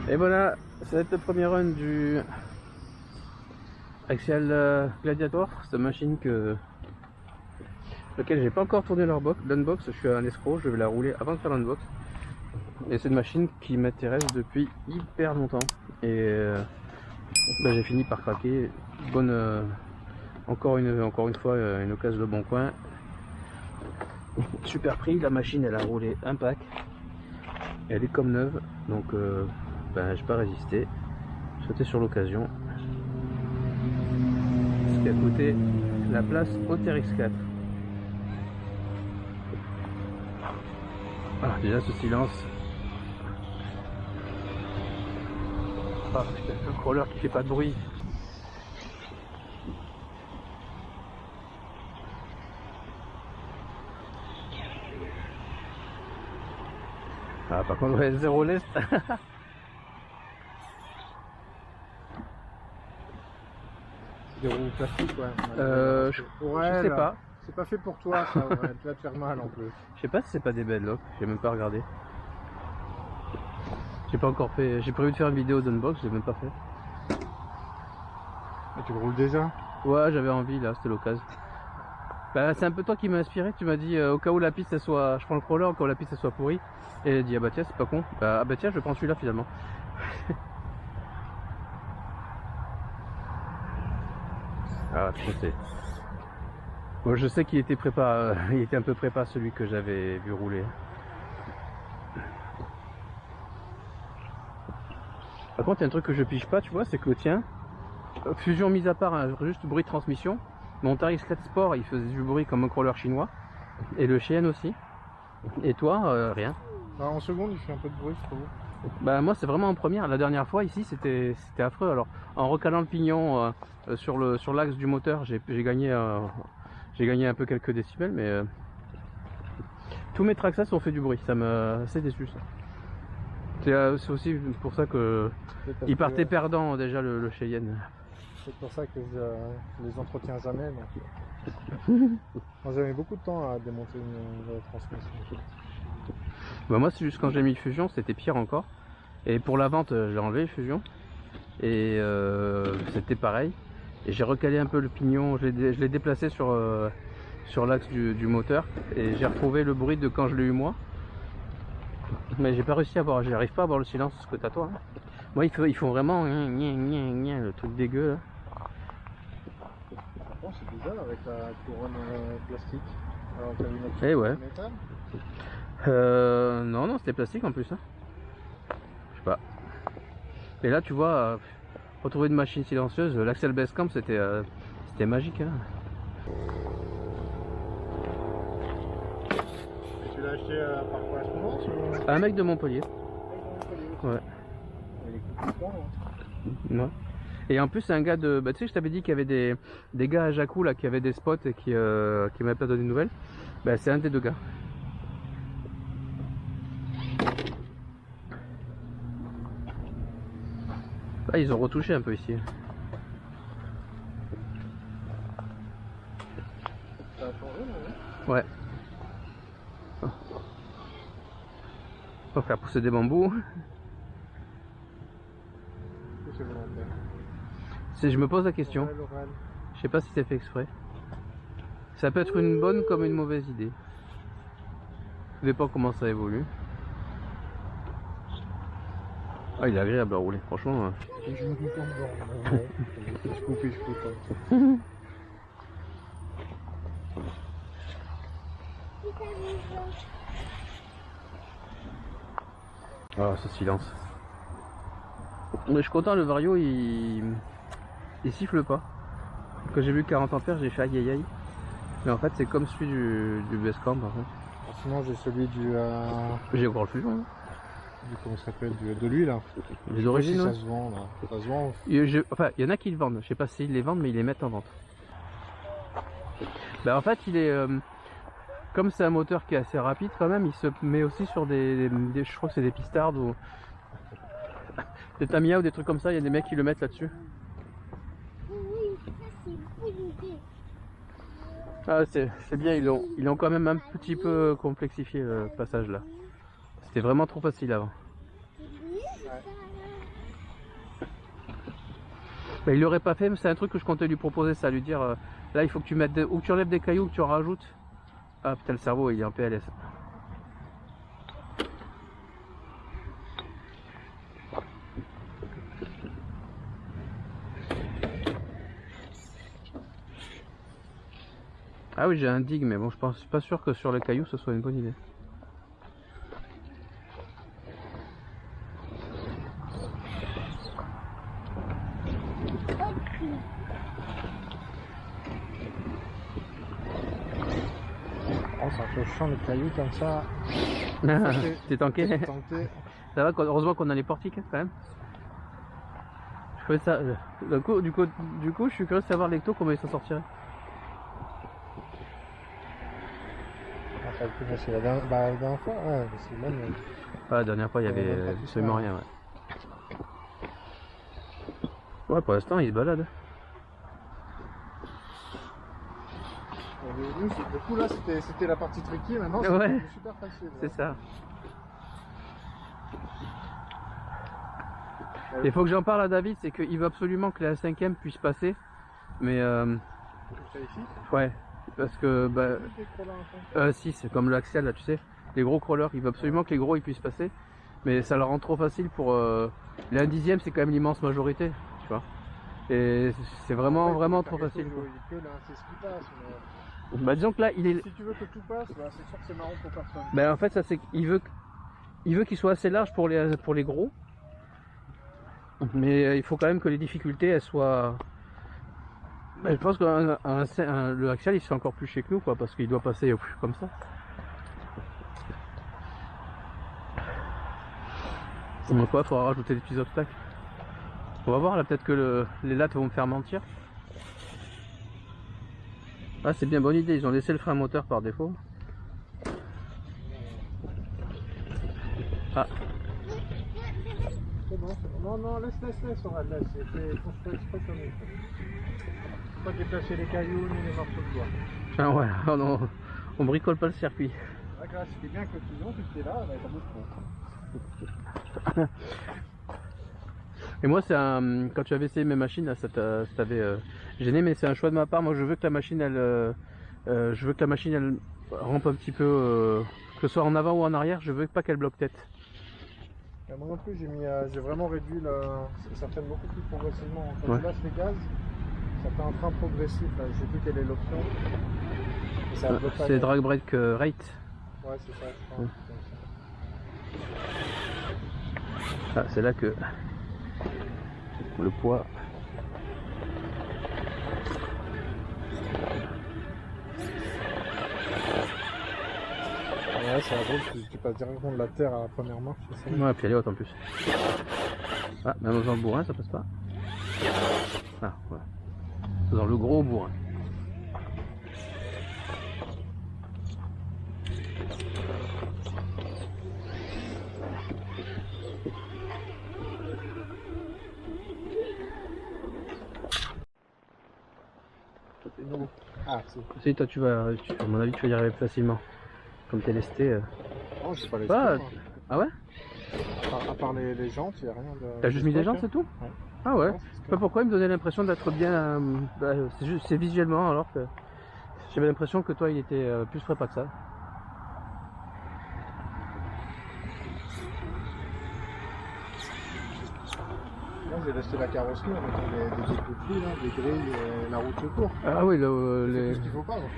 Et voilà, c'est le premier run du Axial Gladiator, cette machine laquelle j'ai pas encore tourné l'unbox, je suis un escroc, je vais la rouler avant de faire l'unbox. Et c'est une machine qui m'intéresse depuis hyper longtemps. Et j'ai fini par craquer. Bonne, encore une fois, une occasion de bon coin. Super prix, la machine elle a roulé un pack. Elle est comme neuve, donc j'ai pas résisté. J'ai sauté sur l'occasion. Ce qui a coûté la place au TRX4. Ah, déjà ce silence. Ah putain, le crawler qui fait pas de bruit. Ah par contre ouais, zéro lest. Des roues plastiques, ouais. Je sais pas. C'est pas fait pour toi, ça, ouais. Tu vas te faire mal en plus. Je sais pas si c'est pas des bedlocks, j'ai même pas regardé. J'ai pas encore fait. J'ai prévu de faire une vidéo d'unbox, j'ai même pas fait. Et tu le roules déjà? Ouais, j'avais envie là, c'était l'occasion. C'est un peu toi qui m'as inspiré, tu m'as dit au cas où la piste elle soit. Je prends le crawler au cas où la piste elle soit pourrie. Et j'ai dit ah bah tiens c'est pas con. Ah bah tiens je prends celui-là finalement. Ah je sais. Moi je sais qu'il était prépa, il était un peu prépa celui que j'avais vu rouler. Par contre il y a un truc que je pige pas, tu vois, c'est que le tien, fusion mise à part, hein, juste bruit de transmission, mon TRX4 Sport il faisait du bruit comme un crawler chinois, et le Cheyenne aussi, et toi rien. Bah, en seconde il fait un peu de bruit je trouve. Bah moi c'est vraiment en première, la dernière fois ici c'était affreux. Alors en recalant le pignon sur l'axe du moteur j'ai gagné un peu quelques décibels, mais tous mes Traxxas ont fait du bruit, ça m'a assez déçu ça. C'est aussi pour ça que il partait perdant déjà le Cheyenne. C'est pour ça que je les entretiens jamais. Moi j'avais beaucoup de temps à démonter une transmission. Bah moi c'est juste quand j'ai mis fusion c'était pire encore. Et pour la vente j'ai enlevé fusion et c'était pareil. Et j'ai recalé un peu le pignon, je l'ai déplacé sur l'axe du moteur et j'ai retrouvé le bruit de quand je l'ai eu moi. Mais j'ai pas réussi à voir, j'arrive pas à avoir le silence que t'as toi. Hein. Moi il faut vraiment le truc dégueu là. Par contre c'est bizarre avec la couronne plastique. Alors t'as vu notre Eh ouais. métal? Non c'était plastique en plus hein. Je sais pas. Et là tu vois, retrouver une machine silencieuse, l'Axial Basecamp c'était magique hein. Et tu l'as acheté par correspondance ou... Un mec de Montpellier. Ouais. Il est coupé, hein. Ouais. Et en plus c'est un gars de. Bah tu sais je t'avais dit qu'il y avait des gars à Jacou là qui avaient des spots et qui m'avaient pas donné de nouvelles. Bah c'est un des deux gars. Ah ils ont retouché un peu ici. Ça a changé là, Ouais. On va faire pousser des bambous. c'est volontaire. Je me pose la question. Je sais pas si c'est fait exprès. Ça peut être une bonne comme une mauvaise idée. Ça dépend comment ça évolue. Ah il est agréable à rouler, franchement. Et je me doute en dedans. Je coupe et je coupe. Ah ce silence. Mais je suis content, le Vario il siffle pas. Quand j'ai vu 40 ampères j'ai fait aïe aïe aïe. Mais en fait c'est comme celui du Basecamp en fait. Sinon j'ai celui J'ai encore le fusion. Hein. Comment ça s'appelle, de lui là. Les origines. Ça se vend là. Ça se vend. Enfin il y en a qui le vendent. Je sais pas s'ils les vendent mais ils les mettent en vente. Bah en fait il est comme c'est un moteur qui est assez rapide quand même, il se met aussi sur des je crois que c'est des pistards ou des Tamiya ou des trucs comme ça, il y a des mecs qui le mettent là-dessus. Oui, ça c'est une bonne idée. Ah c'est bien, ils ont quand même un petit peu complexifié le passage là. C'était vraiment trop facile avant. Bah, il l'aurait pas fait, mais c'est un truc que je comptais lui proposer, ça, lui dire là il faut que tu mettes ou que tu enlèves des cailloux ou que tu en rajoutes. Ah putain, le cerveau il est en PLS. Ah oui, j'ai un dig, mais bon, je pense pas sûr que sur les cailloux ce soit une bonne idée. Oh, c'est un peu chiant les cailloux comme ça. T'es tanké? Tanké. Ça va, heureusement qu'on a les portiques quand même. Je trouvais ça. Du coup, je suis curieux de savoir l'ecto comment il s'en sortirait. Ah, ça va plus facile. La dernière fois, ouais, c'est même. Ah, la dernière fois il y avait absolument rien. Ouais, pour l'instant il se balade. Du coup là c'était la partie tricky, maintenant Ouais. c'est super facile. C'est ça. Il faut que j'en parle à David, c'est qu'il veut absolument que la 5ème puisse passer. Mais ouais, parce que si, c'est comme l'axial là, tu sais, les gros crawlers, il veut absolument que les gros ils puissent passer. Mais ça leur rend trop facile pour les 1/10, c'est quand même l'immense majorité, tu vois. Et c'est vraiment trop facile. Que là, c'est ce qui passe, mais... Bah disons que là il est. Si tu veux que tout passe, bah, c'est sûr que c'est marrant pour personne. Ben en fait ça c'est qu'il veut qu'il soit assez large pour les gros. Mais il faut quand même que les difficultés elles soient. Ben, je pense que le axial il se fait encore plus chez nous quoi, parce qu'il doit passer comme ça. Donc quoi, il faudra rajouter des petits obstacles. On va voir là, peut-être que les lattes vont me faire mentir. Ah c'est bien, bonne idée, ils ont laissé le frein moteur par défaut. Ah. C'est bon. Non, laisse, Aurel, laisse. C'est construit exprès comme il faut. Pas déplacer les cailloux ni les morceaux de bois. Ah ouais, on bricole pas le circuit. La grâce, c'était bien que tu étais là, mais ça bouge pas. Et moi, c'est quand tu avais essayé mes machines, là, ça t'avait gêné, mais c'est un choix de ma part. Moi, je veux que la machine, elle rampe un petit peu, que ce soit en avant ou en arrière. Je veux pas qu'elle bloque tête. Moi non plus, j'ai vraiment réduit ça freine beaucoup plus progressivement. Quand Ouais. tu lâches les gaz, ça fait un frein progressif. Là. Je sais plus quelle est l'option. C'est drag brake rate. Ouais, c'est ça, je crois. Ouais. Ah, c'est là que le poids. Ouais, c'est drôle, tu passes directement de la terre à la première marche. Ouais, puis elle est haute en plus. Ah, même dans le bourrin, ça passe pas. Ah, voilà. Dans le gros bourrin. Ah, si. Si, toi, à mon avis, tu vas y arriver facilement. Comme t'es lesté. Oh, j'ai pas les Ah, stores, hein. ah ouais? À part les jantes, il n'y a rien de. T'as juste mis des jantes, c'est tout? Ouais. Ah ouais? Ouais, Je sais pas pourquoi il me donnait l'impression d'être bien. C'est visuellement, alors que j'avais l'impression que toi il était plus prépa que ça. Moi j'ai laissé la carrosserie en mettant des écoutries, là, des grilles et la route secours. Ah oui, C'est tout ce qu'il faut pas. Donc.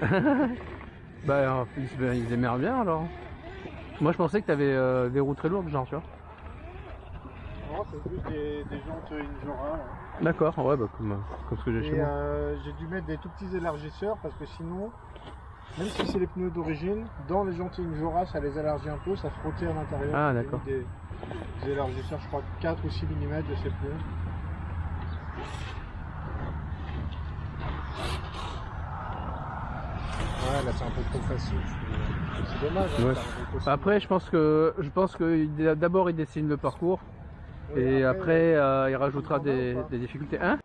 bah ils aimèrent bien alors. Moi je pensais que t'avais des roues très lourdes, genre, tu vois. Non, c'est juste des jantes Injora. Là. D'accord, ouais, bah comme ce que j'ai chez Et moi. j'ai dû mettre des tout petits élargisseurs parce que sinon, même si c'est les pneus d'origine, dans les jantes Injora ça les élargit un peu, ça se retire à l'intérieur. Ah, J'ai d'accord. mis des élargisseurs, je crois 4 ou 6 mm de ces pneus. Ouais, là c'est un peu trop facile. C'est dommage. Hein, Ouais. ça arrive aussi. Après je pense que d'abord il dessine le parcours Oui, et après il rajoutera il y en a ou pas des difficultés. Hein?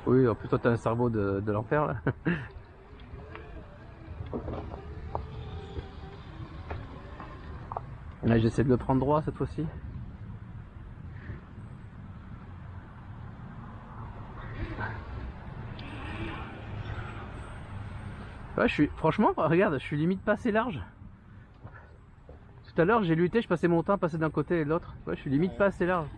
Oui, en plus toi t'as un cerveau de l'enfer là. Là, j'essaie de le prendre droit cette fois-ci. Ouais, franchement, regarde, je suis limite pas assez large. Tout à l'heure, j'ai lutté, je passais mon temps à passer d'un côté et de l'autre. Ouais, je suis limite pas assez large.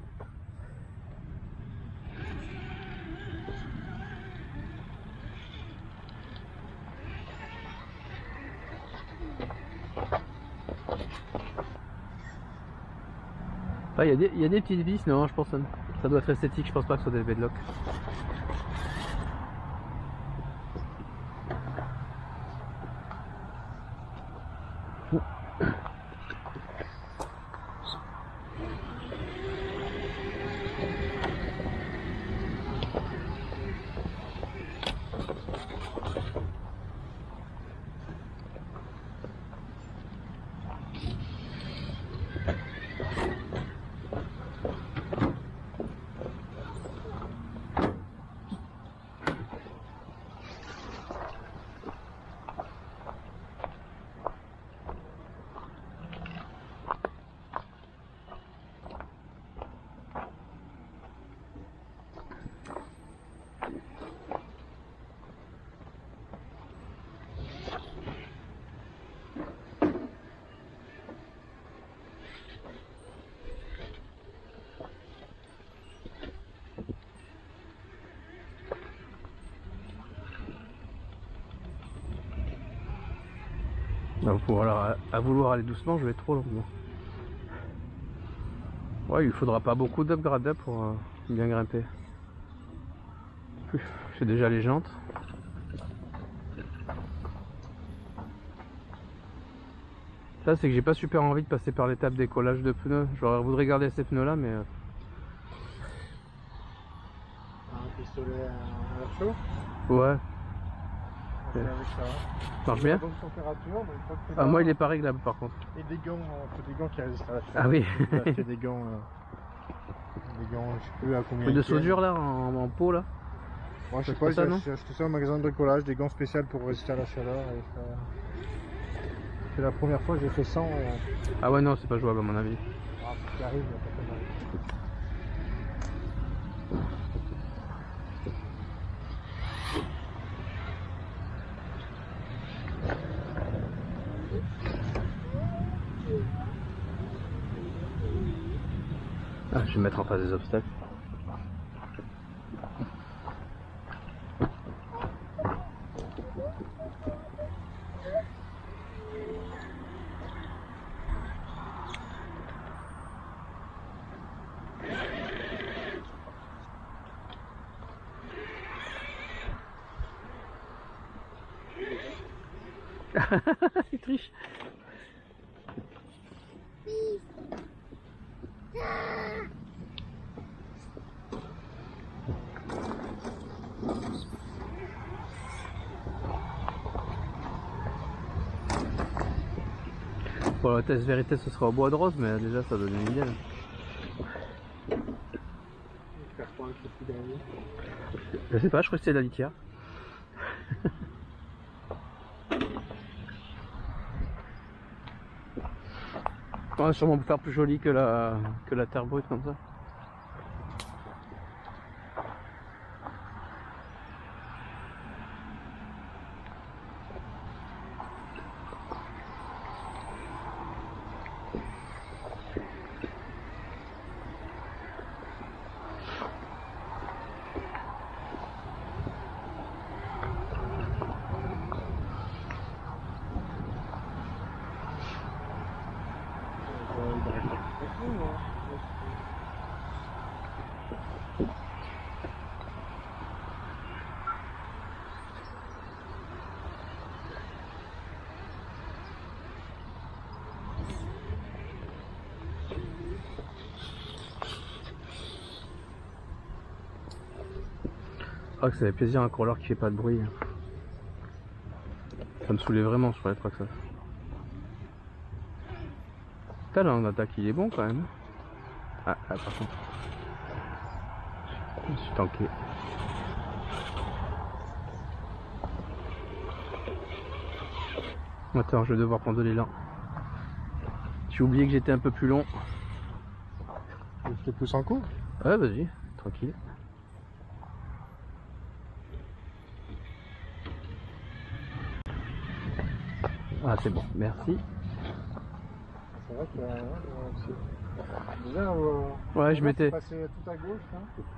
Il y a des petites vis, non, je pense que ça doit être esthétique, je pense pas que ce soit des bedlocks. À vouloir aller doucement, je vais trop lentement. Ouais, il faudra pas beaucoup d'upgrade pour bien grimper. J'ai déjà les jantes. Ça, c'est que j'ai pas super envie de passer par l'étape d'écollage de pneus. Je voudrais garder ces pneus là, mais Un pistolet à l'air chaud. ouais. Avec ça. Marche bien. Bonne température, donc Ah, moi il est pas réglable par contre. Et des gants, faut des gants qui résistent à la chaleur. Ah oui. J'ai acheté des gants, je sais plus à combien. De soudure là, en pot là. Moi je sais C'est pas, ça, non j'ai acheté ça au magasin de bricolage, des gants spéciaux pour résister à la chaleur. C'est la première fois que j'ai fait 100. Ah ouais non, c'est pas jouable à mon avis. Ah, ce qui arrive, il y a pas de mal. Ah, je vais me mettre en face des obstacles. Il triche. Pour le test vérité, ce sera au bois de rose, mais déjà ça donne une idée. Là. Je sais pas, je crois que c'est la litière. On va sûrement faire plus joli que la terre brute comme ça. Je crois que ça fait plaisir un crawler qui fait pas de bruit. Ça me saoulait vraiment sur les trucks ça. Putain là en attaque il est bon quand même. Ah par contre. Je me suis tanké. Attends, je vais devoir prendre de l'élan. Je J'ai oublié que j'étais un peu plus long. Je te pousse en cours. Ouais, vas-y, tranquille. Ah, c'est bon, merci. C'est vrai que c'est bizarre. Ouais, je m'étais. Passé tout à gauche.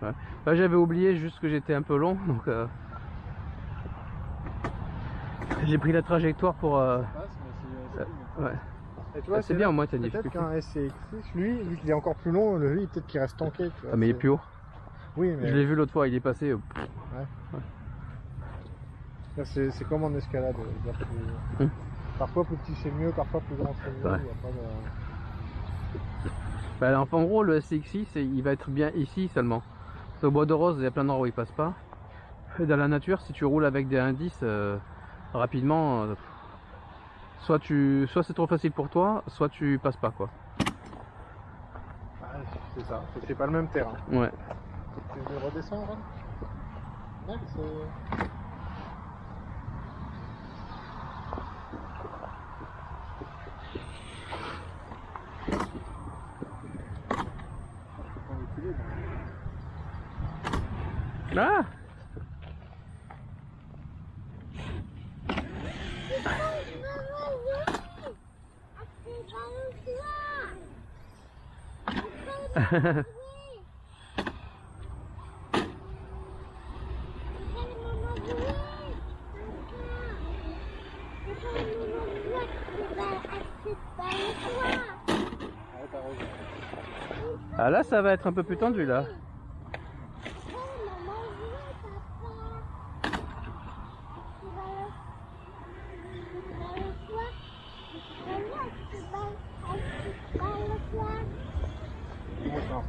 Hein. Ouais, j'avais oublié juste que j'étais un peu long, donc j'ai pris la trajectoire pour. Passe, mais c'est Ouais. Et tu vois, C'est bien, au moins t'as dit. peut-être qu'un SCX6, lui, vu qu'il est encore plus long, lui, peut-être qu'il reste tanké. Tu vois, Ah, mais il est plus haut. Oui, mais Je l'ai vu l'autre fois, il est passé. là, c'est comme en escalade. Parfois plus petit c'est mieux, parfois plus grand c'est mieux. Ouais. Il y a pas de... Bah, alors, en gros, le SCX6, il va être bien ici seulement. Au Bois de Rose, il y a plein d'endroits où il passe pas. Et dans la nature, si tu roules avec des indices rapidement, soit c'est trop facile pour toi, soit tu passes pas quoi. Ouais, c'est ça, c'est pas le même terrain. Ouais. Tu redescends, Ron? Ouais, c'est... Ah! Ah là, ça va être un peu plus tendu là.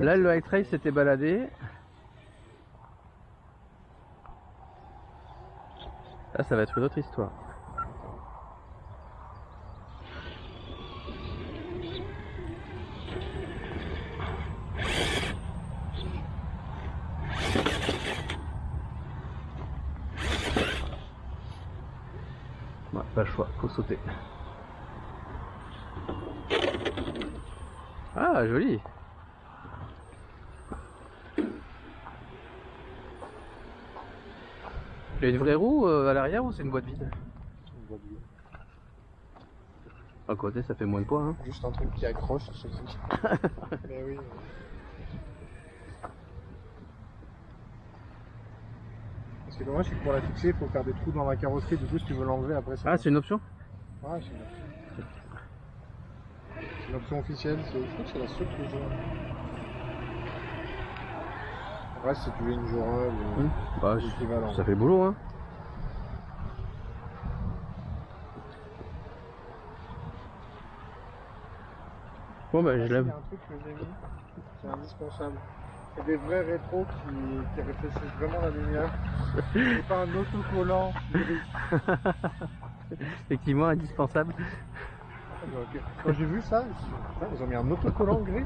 Là, le high trail s'était baladé. Là, ça va être une autre histoire. Ouais, pas le choix, faut sauter. Ah, joli. Il y a une vraie roue à l'arrière ou c'est une boîte vide? À côté, ça fait moins de poids. Hein. Juste un truc qui accroche, je sais mais oui. Parce que dommage, c'est que pour la fixer, il faut faire des trous dans la carrosserie. Du coup, si tu veux l'enlever, après c'est... Ah, c'est une option? Ouais, c'est une option. C'est une option officielle, je crois que c'est la seule que j'ai. Ouais, si tu veux une Jora ou Bah, l'équivalent. ça fait le boulot. Hein. Bon, bah, je Il y a lève. un truc que j'ai mis, c'est indispensable. C'est des vrais rétros qui réfléchissent vraiment la lumière. C'est pas un autocollant gris. Effectivement, indispensable. Quand j'ai vu ça, je me suis dit, putain, ils ont mis un autocollant gris.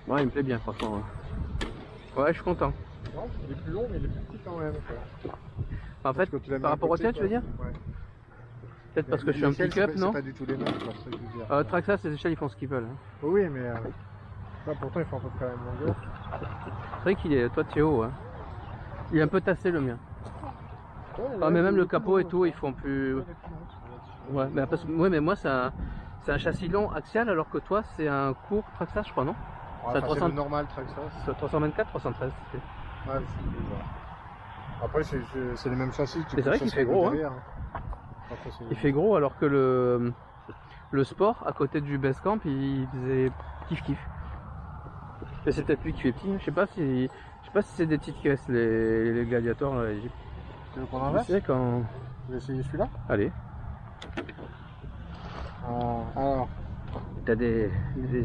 Ouais, il me plaît bien, franchement. Ouais, je suis content. Non, il est plus long, mais il est plus petit quand même. Quoi. En fait, par rapport au tien, tu veux dire? Ouais. Peut-être parce que je suis un pick-up, non? C'est pas du tout les mêmes, quoi, c'est ça que je veux dire. Traxxas, les échelles, ils font ce qu'ils veulent. Hein. Oui, mais là, pourtant, ils font à peu près la même longueur. C'est vrai qu'il est, toi, tu es haut. Hein. Il est un peu tassé, le mien. Ouais, Ah, mais même le capot et tout, ils font plus. Ouais, mais, parce... ouais, mais moi, c'est un châssis long axial, alors que toi, c'est un court Traxxas, je crois, non? Ouais, c'est le normal Traxxas. 324, 313. Ouais, c'est bizarre. Après, c'est les mêmes châssis. C'est vrai qu'il fait gros, hein. Après, Il fait gros, alors que le sport, à côté du Basecamp, il faisait kiff-kiff. Mais c'est peut-être lui qui fait petit, je sais pas si c'est des petites caisses, les gladiators là, Égypte. Tu veux qu'on inverse? Tu sais quand... Je vais essayer celui-là. Allez. Alors. T'as des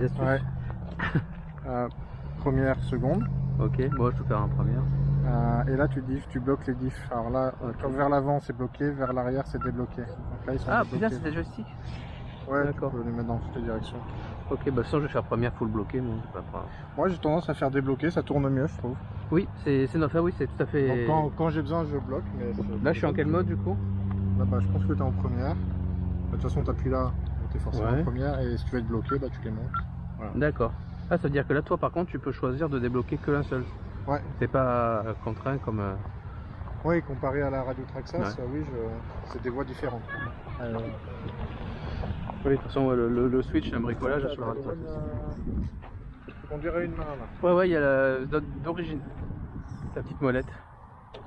astuces? Ouais. Première, seconde. Ok, moi je te faire en première. Et là tu bloques les diffs. Alors là, comme vers l'avant c'est bloqué, vers l'arrière c'est débloqué. Donc là, ils sont Ah débloqués. putain, c'est des joysticks? Ouais, tu d'accord. peux les mettre dans toutes les directions. Ok, bah sans je vais faire première full bloqué, moi, c'est pas grave. Moi j'ai tendance à faire débloquer, ça tourne mieux je trouve. Oui, c'est notre oui, c'est tout à fait. Donc quand j'ai besoin je bloque. Mais Là, je suis en quel mode du coup? Là bah je pense que tu es en première. De toute façon t'appuies là, tu es forcément Ouais. en première et si tu veux être bloqué, bah tu les montes. Voilà. D'accord. Ah, ça veut dire que là, toi, par contre, tu peux choisir de débloquer que l'un seul. Ouais. C'est pas contraint comme. Oui, comparé à la radio Traxxas, Ouais. oui, c'est des voies différentes. Oui, de toute façon, le switch, c'est un bricolage sur la radio. On dirait une main là. Ouais, ouais, il y a d'origine. La petite molette. Je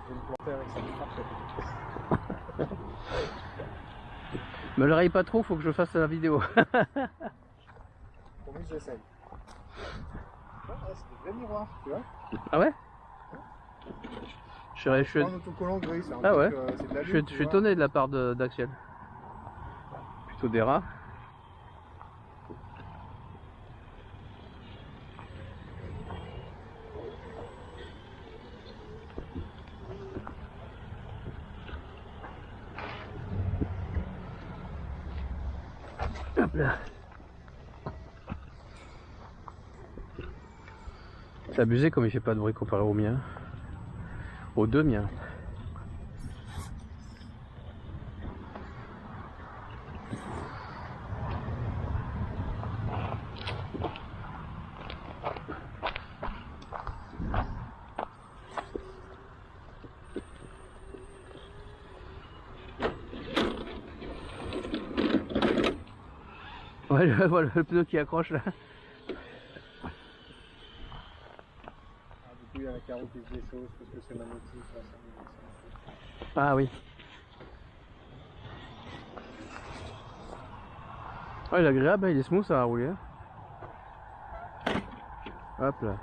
vais me planter avec ça. Parfait. Me le raye pas trop, faut que je fasse la vidéo. Promis, j'essaye. Ah, c'est des vrais miroirs, tu vois. Ah ouais? Je suis, Un autocollant gris, c'est un ah ouais? truc, c'est de la je lune, suis tu vois. étonné de la part d'Axiel. Plutôt des rats. Hop là. C'est abusé comme il fait pas de bruit comparé au mien. Aux deux miens. Ouais, voilà le pneu qui accroche là. Ah, du coup, il y a un carreau qui se déchausse parce que c'est magnétique. Là, Ah oui. Ouais, il est agréable, hein, il est smooth à rouler. Hein. Hop là.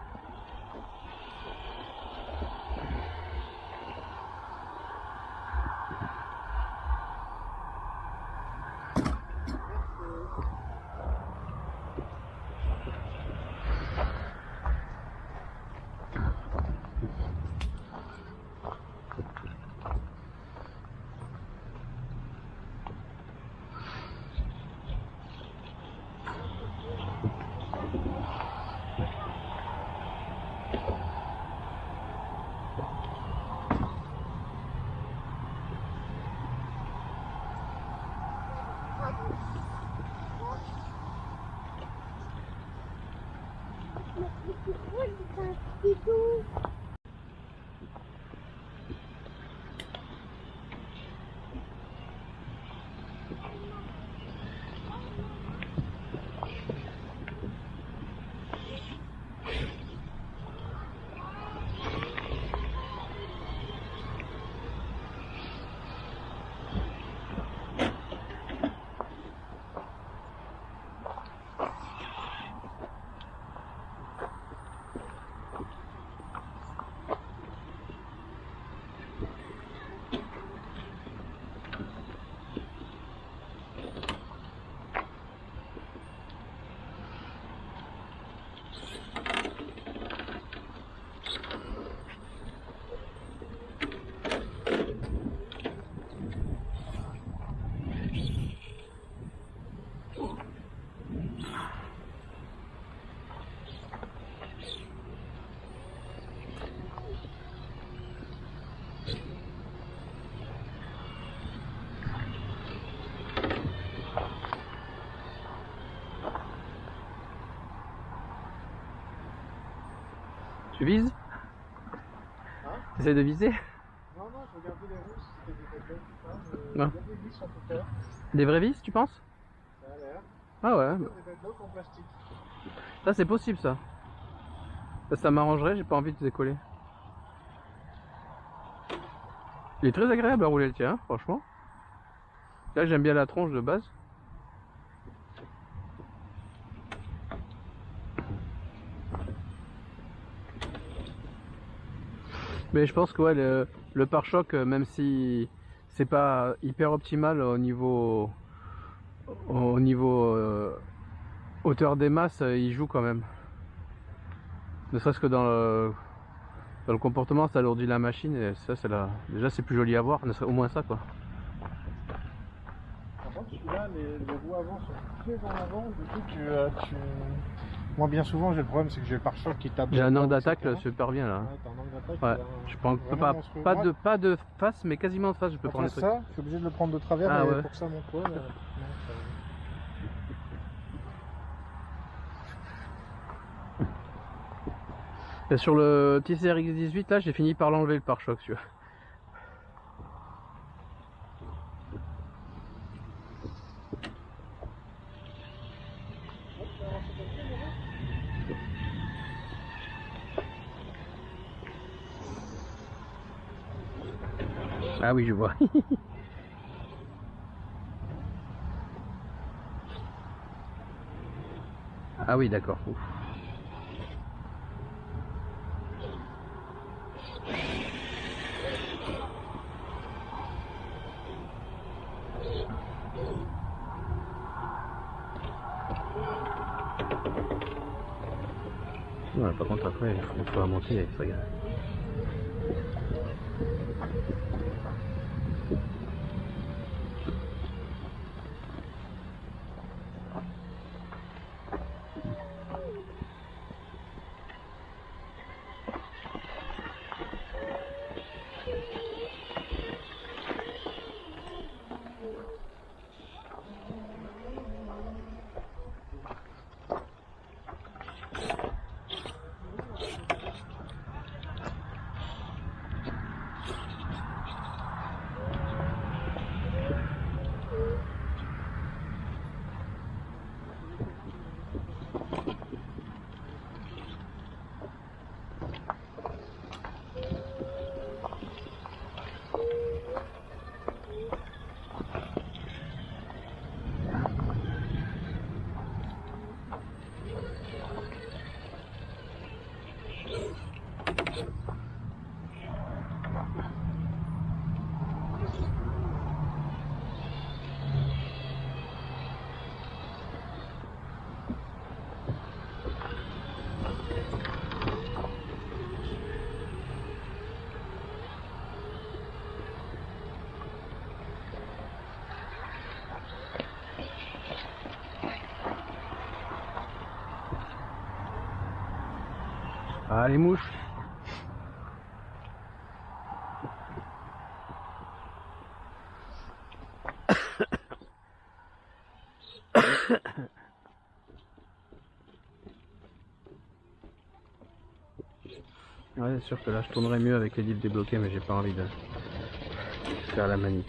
Tu vises? Hein? T'essaies de viser? Non, non, je regardais les roues, si c'était des coquilles, tout ça. Non. Il y a des vis en tout cas. Des vrais vis, tu penses? Ça a l'air. Ah ouais, Des bedlocks en plastique. ça c'est possible ça. Ça m'arrangerait, j'ai pas envie de décoller. Il est très agréable à rouler le tien, hein, franchement. Là j'aime bien la tronche de base. Mais je pense que ouais, le pare-choc, même si c'est pas hyper optimal au niveau hauteur des masses, il joue quand même. Ne serait-ce que dans le comportement, ça alourdit la machine et ça, déjà c'est plus joli à voir, au moins ça quoi. Par contre, celui-là, les roues avant sont très en avant. Du coup, moi, bien souvent, j'ai le problème, c'est que j'ai le pare-choc qui tape. J'ai un angle d'attaque etc. super bien là. Ouais, t'as un angle d'attaque. Ouais, je prends vraiment monstrueux. pas de face, mais quasiment de face, je peux Quand prendre on les fait trucs. ça, je suis obligé de le prendre de travers Ah et ouais. pour que ça monte. Ouais, non, Et sur le TCR X18 là, j'ai fini par l'enlever le pare-choc, tu vois. Ah oui, je vois. Ah oui, d'accord. Ouf. Ouais, par contre après il faut monter avec ça, gars. Ah les mouches. Ouais, c'est sûr que là je tournerais mieux avec les livres débloqués, mais j'ai pas envie de faire la manip.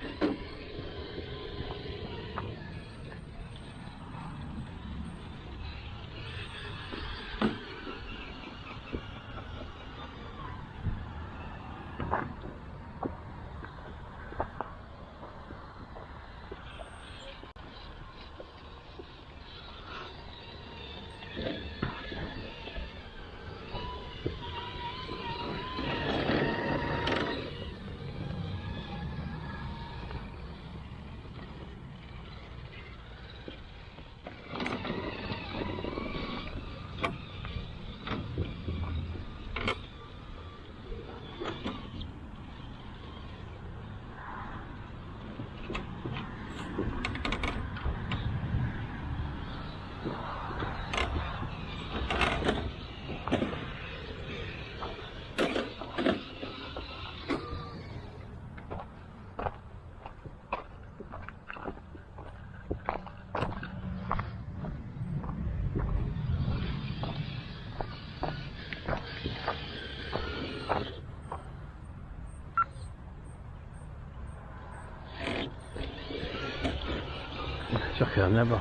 C'est sûr qu'il y en a à voir.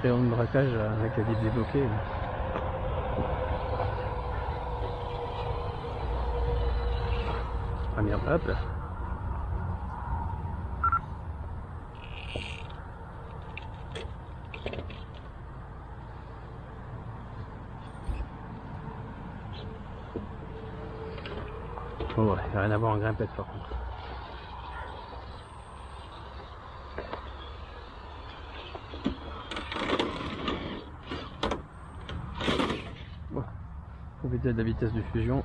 Rayon de braquage avec la livre débloquée. Ah merde, hop là. Bon ouais, il n'y a rien à voir en grimpette par contre. Bon, profiter de la vitesse de fusion.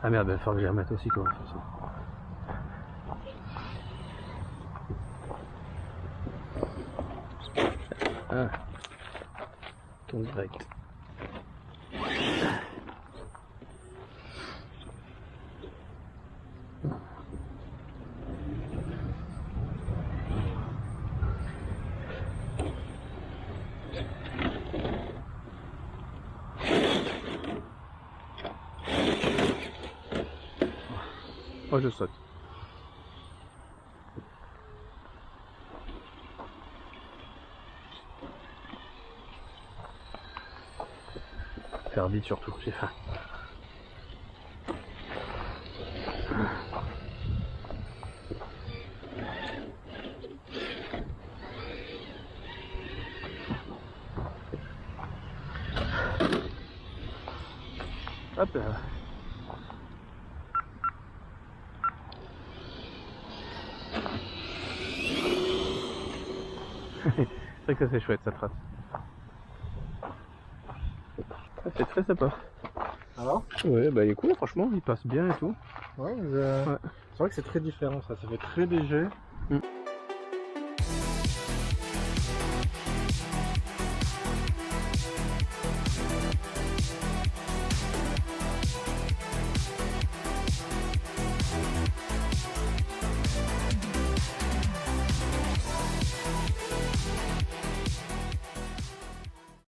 Ah merde, il va falloir que je les remette aussi quoi. De toute façon. Ah. Tourne direct. Oh, je saute. Faire vite surtout, j'ai faim. Hop là. C'est vrai que ça c'est chouette, ça trace. Ah, c'est très sympa. Alors? Ouais, bah il est cool, franchement, il passe bien et tout. Ouais, Ouais. c'est vrai que c'est très différent ça, ça fait très léger. Mm.